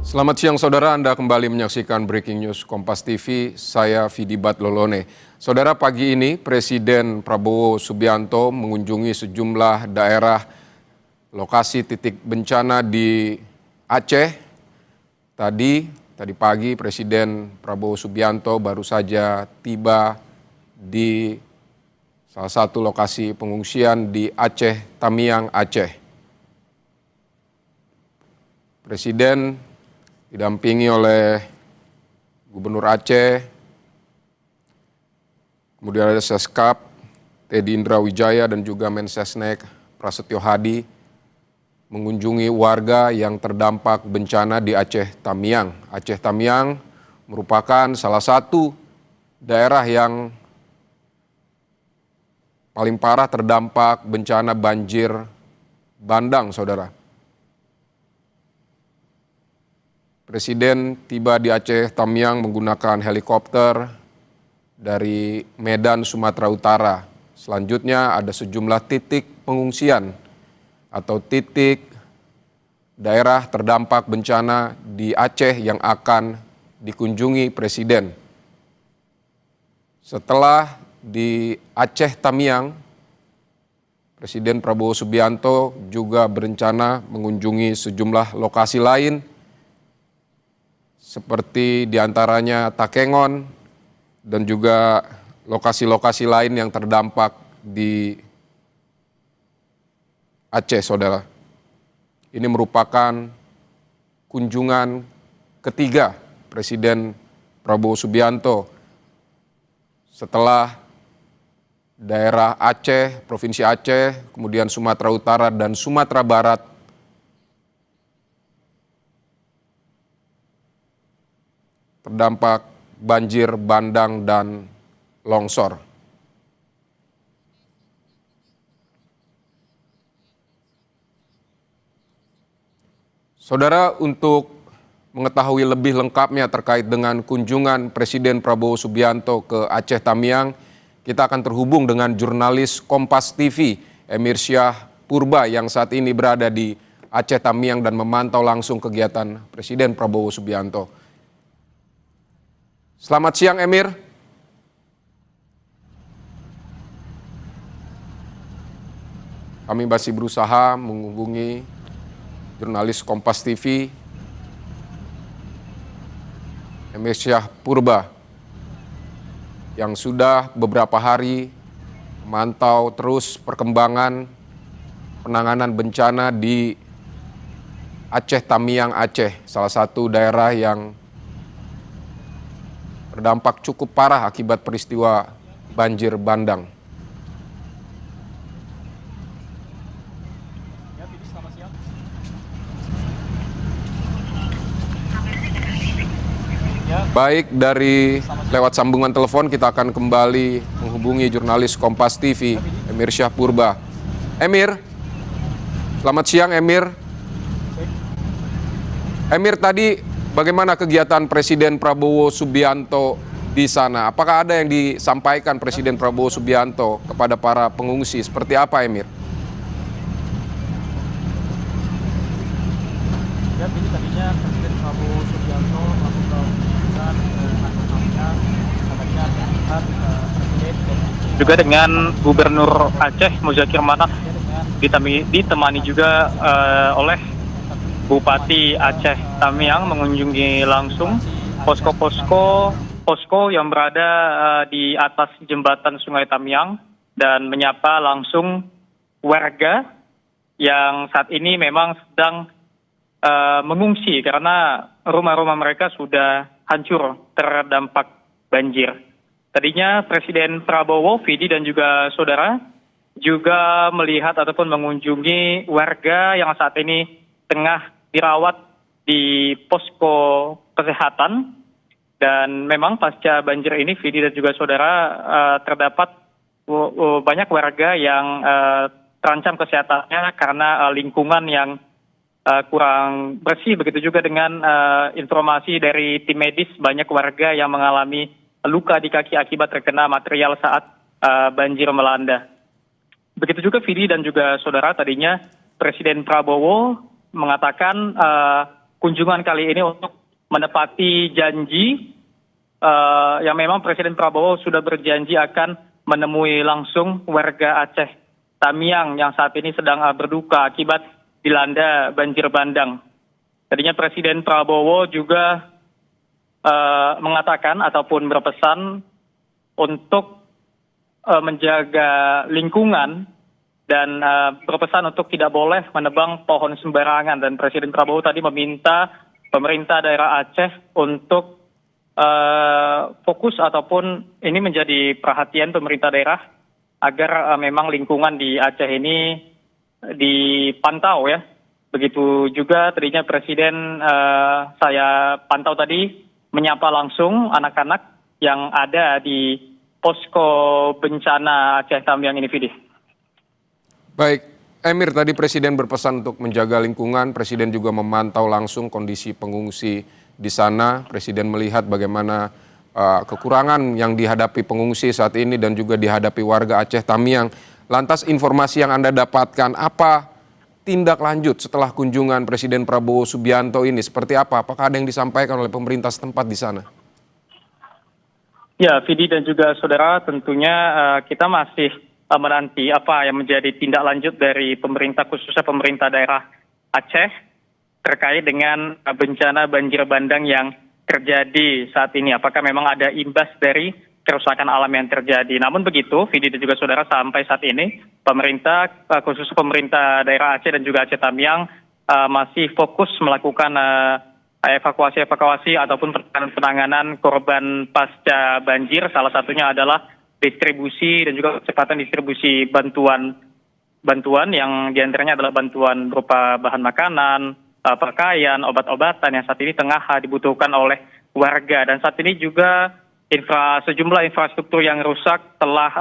Selamat siang saudara, Anda kembali menyaksikan Breaking News Kompas TV, saya Vidi Batlolone. Saudara, pagi ini Presiden Prabowo Subianto mengunjungi sejumlah daerah lokasi titik bencana di Aceh. Tadi pagi Presiden Prabowo Subianto baru saja tiba di salah satu lokasi pengungsian di Aceh, Tamiang, Aceh. Presiden didampingi oleh Gubernur Aceh, kemudian ada Seskap, Teddy Indra Wijaya dan juga Mensesnek Prasetyo Hadi mengunjungi warga yang terdampak bencana di Aceh Tamiang. Aceh Tamiang merupakan salah satu daerah yang paling parah terdampak bencana banjir bandang, saudara. Presiden tiba di Aceh Tamiang menggunakan helikopter dari Medan, Sumatera Utara. Selanjutnya ada sejumlah titik pengungsian atau titik daerah terdampak bencana di Aceh yang akan dikunjungi Presiden. Setelah di Aceh Tamiang, Presiden Prabowo Subianto juga berencana mengunjungi sejumlah lokasi lain seperti diantaranya Takengon dan juga lokasi-lokasi lain yang terdampak di Aceh, saudara. Ini merupakan kunjungan ketiga Presiden Prabowo Subianto setelah daerah Aceh, Provinsi Aceh, kemudian Sumatera Utara dan Sumatera Barat terdampak banjir bandang dan longsor. Saudara, untuk mengetahui lebih lengkapnya terkait dengan kunjungan Presiden Prabowo Subianto ke Aceh Tamiang, kita akan terhubung dengan jurnalis Kompas TV, Emir Syah Purba yang saat ini berada di Aceh Tamiang dan memantau langsung kegiatan Presiden Prabowo Subianto. Selamat siang, Emir. Kami masih berusaha menghubungi jurnalis Kompas TV, Emir Syah Purba, yang sudah beberapa hari memantau terus perkembangan penanganan bencana di Aceh Tamiang, Aceh, salah satu daerah yang terdampak cukup parah akibat peristiwa banjir bandang. Baik, dari lewat sambungan telepon kita akan kembali menghubungi jurnalis Kompas TV, Emir Syah Purba. Emir, selamat siang Emir. Emir, tadi bagaimana kegiatan Presiden Prabowo Subianto di sana? Apakah ada yang disampaikan Presiden Prabowo Subianto kepada para pengungsi? Seperti apa, Emir? Ya, ini tadinya Presiden Prabowo Subianto melakukan kunjungan ke Aceh Tamiang, tadinya terlihat Presiden juga dengan Gubernur Aceh Muzakir Manaf ditemani juga oleh Bupati Aceh Tamiang mengunjungi langsung posko yang berada di atas jembatan Sungai Tamiang dan menyapa langsung warga yang saat ini memang sedang mengungsi karena rumah-rumah mereka sudah hancur terdampak banjir. Tadinya Presiden Prabowo, Vidi dan juga saudara juga melihat ataupun mengunjungi warga yang saat ini tengah dirawat di posko kesehatan, dan memang pasca banjir ini Vidi dan juga saudara terdapat banyak warga yang terancam kesehatannya karena lingkungan yang kurang bersih. Begitu juga dengan informasi dari tim medis, banyak warga yang mengalami luka di kaki akibat terkena material saat banjir melanda. Begitu juga Vidi dan juga saudara, tadinya Presiden Prabowo mengatakan kunjungan kali ini untuk menepati janji yang memang Presiden Prabowo sudah berjanji akan menemui langsung warga Aceh Tamiang yang saat ini sedang berduka akibat dilanda banjir bandang. Tadinya Presiden Prabowo juga mengatakan ataupun berpesan untuk menjaga lingkungan dan berpesan untuk tidak boleh menebang pohon sembarangan. Dan Presiden Prabowo tadi meminta pemerintah daerah Aceh untuk fokus ataupun ini menjadi perhatian pemerintah daerah agar memang lingkungan di Aceh ini dipantau ya. Begitu juga tadinya Presiden saya pantau tadi menyapa langsung anak-anak yang ada di posko bencana Aceh Tamiang ini, Fidi. Baik, Emir, tadi Presiden berpesan untuk menjaga lingkungan, Presiden juga memantau langsung kondisi pengungsi di sana. Presiden melihat bagaimana kekurangan yang dihadapi pengungsi saat ini dan juga dihadapi warga Aceh Tamiang. Lantas informasi yang Anda dapatkan, apa tindak lanjut setelah kunjungan Presiden Prabowo Subianto ini? Seperti apa? Apakah ada yang disampaikan oleh pemerintah setempat di sana? Ya, Fidi dan juga saudara, tentunya kita masih menanti apa yang menjadi tindak lanjut dari pemerintah, khususnya pemerintah daerah Aceh terkait dengan bencana banjir bandang yang terjadi saat ini. Apakah memang ada imbas dari kerusakan alam yang terjadi? Namun begitu, Fidi dan juga saudara, sampai saat ini pemerintah, khususnya pemerintah daerah Aceh dan juga Aceh Tamiang masih fokus melakukan evakuasi ataupun penanganan korban pasca banjir. Salah satunya adalah distribusi dan juga kecepatan distribusi bantuan yang diantaranya adalah bantuan berupa bahan makanan, pakaian, obat-obatan yang saat ini tengah dibutuhkan oleh warga. Dan saat ini juga sejumlah infrastruktur yang rusak telah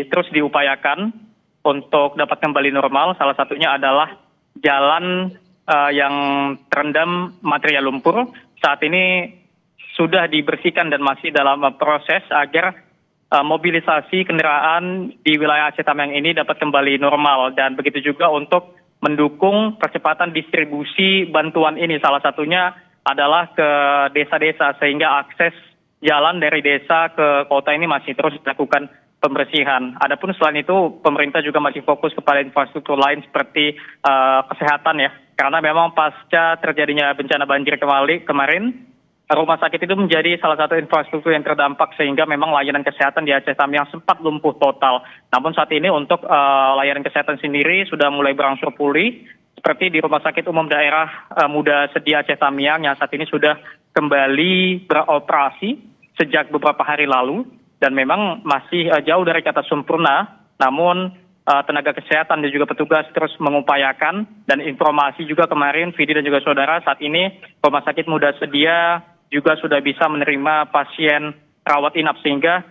terus diupayakan untuk dapat kembali normal. Salah satunya adalah jalan yang terendam material lumpur. Saat ini sudah dibersihkan dan masih dalam proses agar mobilisasi kendaraan di wilayah Aceh Tamiang ini dapat kembali normal. Dan begitu juga untuk mendukung percepatan distribusi bantuan ini. Salah satunya adalah ke desa-desa sehingga akses jalan dari desa ke kota ini masih terus dilakukan pembersihan. Adapun selain itu pemerintah juga masih fokus kepada infrastruktur lain seperti kesehatan ya. Karena memang pasca terjadinya bencana banjir kemarin, rumah sakit itu menjadi salah satu infrastruktur yang terdampak sehingga memang layanan kesehatan di Aceh Tamiang sempat lumpuh total. Namun saat ini untuk layanan kesehatan sendiri sudah mulai berangsur pulih seperti di Rumah Sakit Umum Daerah Muda Sedia Aceh Tamiang yang saat ini sudah kembali beroperasi sejak beberapa hari lalu dan memang masih jauh dari kata sempurna. Namun tenaga kesehatan dan juga petugas terus mengupayakan, dan informasi juga kemarin Fidi dan juga saudara, saat ini Rumah Sakit Muda Sedia juga sudah bisa menerima pasien rawat inap sehingga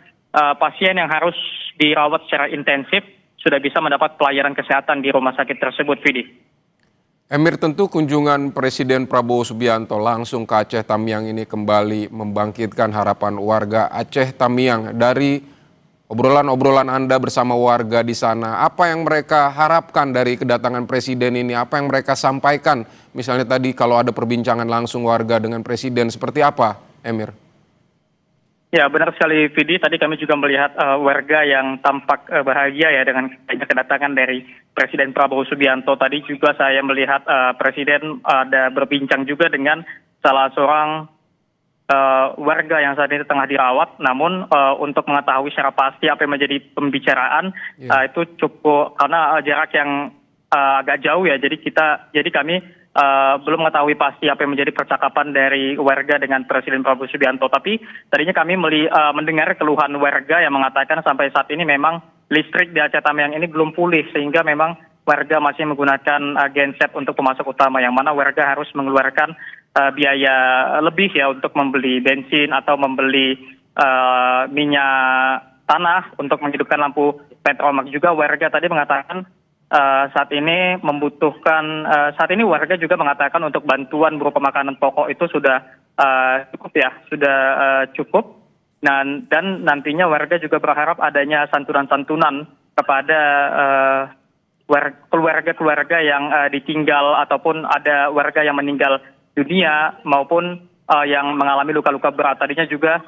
pasien yang harus dirawat secara intensif sudah bisa mendapat pelayanan kesehatan di rumah sakit tersebut, Fidi. Emir, tentu kunjungan Presiden Prabowo Subianto langsung ke Aceh Tamiang ini kembali membangkitkan harapan warga Aceh Tamiang. Dari obrolan-obrolan Anda bersama warga di sana, apa yang mereka harapkan dari kedatangan Presiden ini? Apa yang mereka sampaikan? Misalnya tadi kalau ada perbincangan langsung warga dengan Presiden, seperti apa, Emir? Ya, benar sekali, Fidi. Tadi kami juga melihat warga yang tampak bahagia ya dengan kedatangan dari Presiden Prabowo Subianto. Tadi juga saya melihat Presiden ada berbincang juga dengan salah seorang warga yang saat ini tengah dirawat. Namun untuk mengetahui secara pasti apa yang menjadi pembicaraan itu cukup karena jarak yang agak jauh ya. Jadi kami belum mengetahui pasti apa yang menjadi percakapan dari warga dengan Presiden Prabowo Subianto. Tapi tadinya kami mendengar keluhan warga yang mengatakan sampai saat ini memang listrik di Aceh Tamiang ini belum pulih sehingga memang warga masih menggunakan genset untuk pemasok utama, yang mana warga harus mengeluarkan biaya lebih ya untuk membeli bensin atau membeli minyak tanah untuk menghidupkan lampu petromak. Juga warga tadi mengatakan saat ini membutuhkan, saat ini warga juga mengatakan untuk bantuan berupa makanan pokok itu sudah cukup ya, sudah cukup. Dan nantinya warga juga berharap adanya santunan-santunan kepada keluarga-keluarga yang ditinggal ataupun ada warga yang meninggal dunia maupun yang mengalami luka-luka berat. Tadinya juga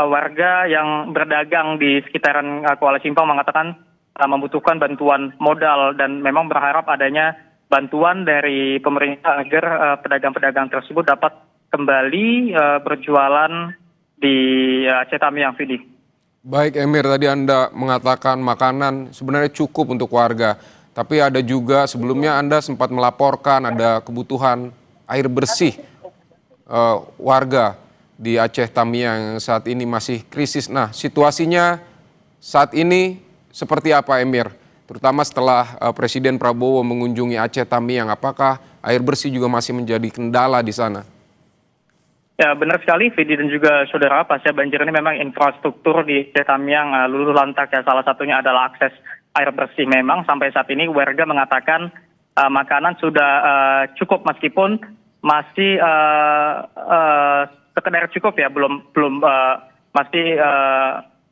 warga yang berdagang di sekitaran Kuala Simpang mengatakan membutuhkan bantuan modal dan memang berharap adanya bantuan dari pemerintah agar pedagang-pedagang tersebut dapat kembali berjualan di Aceh Tamiang, Vidi. Baik Emir, tadi Anda mengatakan makanan sebenarnya cukup untuk warga. Tapi ada juga sebelumnya Anda sempat melaporkan ada kebutuhan air bersih warga di Aceh Tamiang yang saat ini masih krisis. Nah, situasinya saat ini seperti apa Emir? Terutama setelah Presiden Prabowo mengunjungi Aceh Tamiang, apakah air bersih juga masih menjadi kendala di sana? Ya benar sekali, Vidi dan juga saudara, pasca banjir ini memang infrastruktur di Aceh Tamiang luluh lantak ya. Salah satunya adalah akses air bersih. Memang sampai saat ini warga mengatakan makanan sudah cukup meskipun masih sekedar cukup ya, belum masih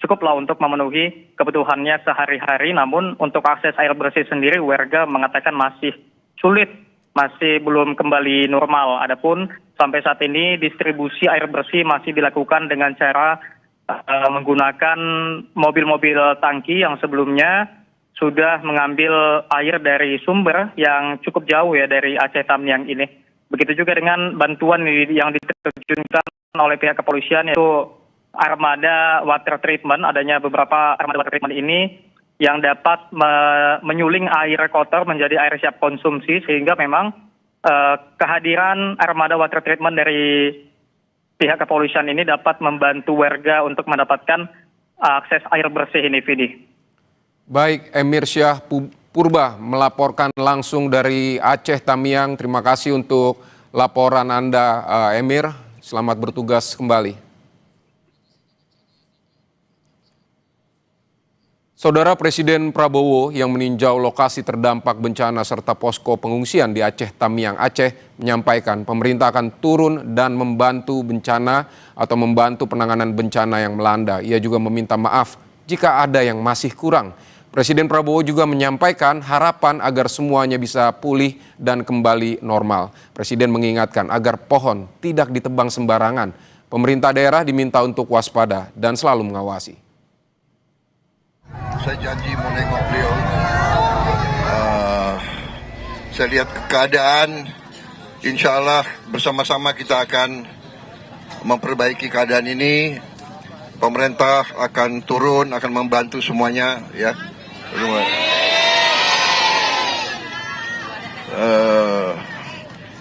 cukup lah untuk memenuhi kebutuhannya sehari-hari. Namun untuk akses air bersih sendiri warga mengatakan masih sulit, masih belum kembali normal. Adapun sampai saat ini distribusi air bersih masih dilakukan dengan cara menggunakan mobil-mobil tangki yang sebelumnya sudah mengambil air dari sumber yang cukup jauh ya dari Aceh Tamiang ini. Begitu juga dengan bantuan yang diterjunkan oleh pihak kepolisian, yaitu armada water treatment. Adanya beberapa armada water treatment ini yang dapat menyuling air kotor menjadi air siap konsumsi, sehingga memang kehadiran armada water treatment dari pihak kepolisian ini dapat membantu warga untuk mendapatkan akses air bersih ini, Vidi. Baik, Emir Syah Purba melaporkan langsung dari Aceh Tamiang. Terima kasih untuk laporan Anda, Emir. Selamat bertugas kembali. Saudara, Presiden Prabowo yang meninjau lokasi terdampak bencana serta posko pengungsian di Aceh Tamiang, Aceh, menyampaikan pemerintah akan turun dan membantu bencana atau membantu penanganan bencana yang melanda. Ia juga meminta maaf jika ada yang masih kurang. Presiden Prabowo juga menyampaikan harapan agar semuanya bisa pulih dan kembali normal. Presiden mengingatkan agar pohon tidak ditebang sembarangan. Pemerintah daerah diminta untuk waspada dan selalu mengawasi. Saya janji mau nengok beliau. Saya lihat keadaan, insya Allah bersama-sama kita akan memperbaiki keadaan ini. Pemerintah akan turun, akan membantu semuanya, ya.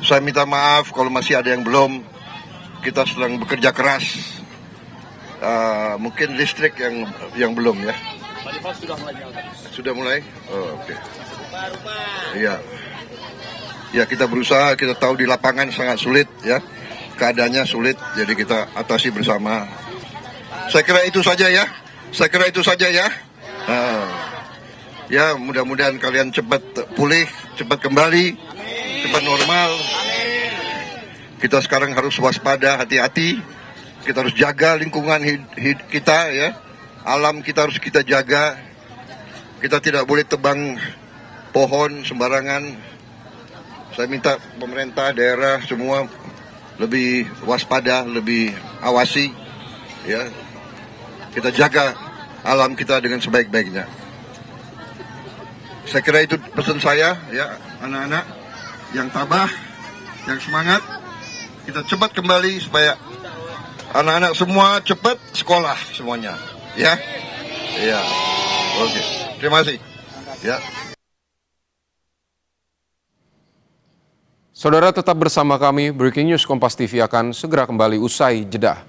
Saya minta maaf kalau masih ada yang belum. Kita sedang bekerja keras. Mungkin listrik yang belum ya. Sudah mulai? Oh, oke. Iya. Ya, kita berusaha, kita tahu di lapangan sangat sulit ya. Keadaannya sulit, jadi kita atasi bersama. Saya kira itu saja ya. Ya, mudah-mudahan kalian cepat pulih, cepat kembali, cepat normal. Kita sekarang harus waspada, hati-hati. Kita harus jaga lingkungan kita ya. Alam kita harus kita jaga. Kita tidak boleh tebang pohon sembarangan. Saya minta pemerintah daerah semua lebih waspada, lebih awasi ya. Kita jaga alam kita dengan sebaik-baiknya. Saya kira itu pesan saya ya, anak-anak yang tabah, yang semangat. Kita cepat kembali supaya anak-anak semua cepat sekolah semuanya. Ya, ya, oke. Terima kasih. Ya. Saudara tetap bersama kami. Breaking News Kompas TV akan segera kembali usai jeda.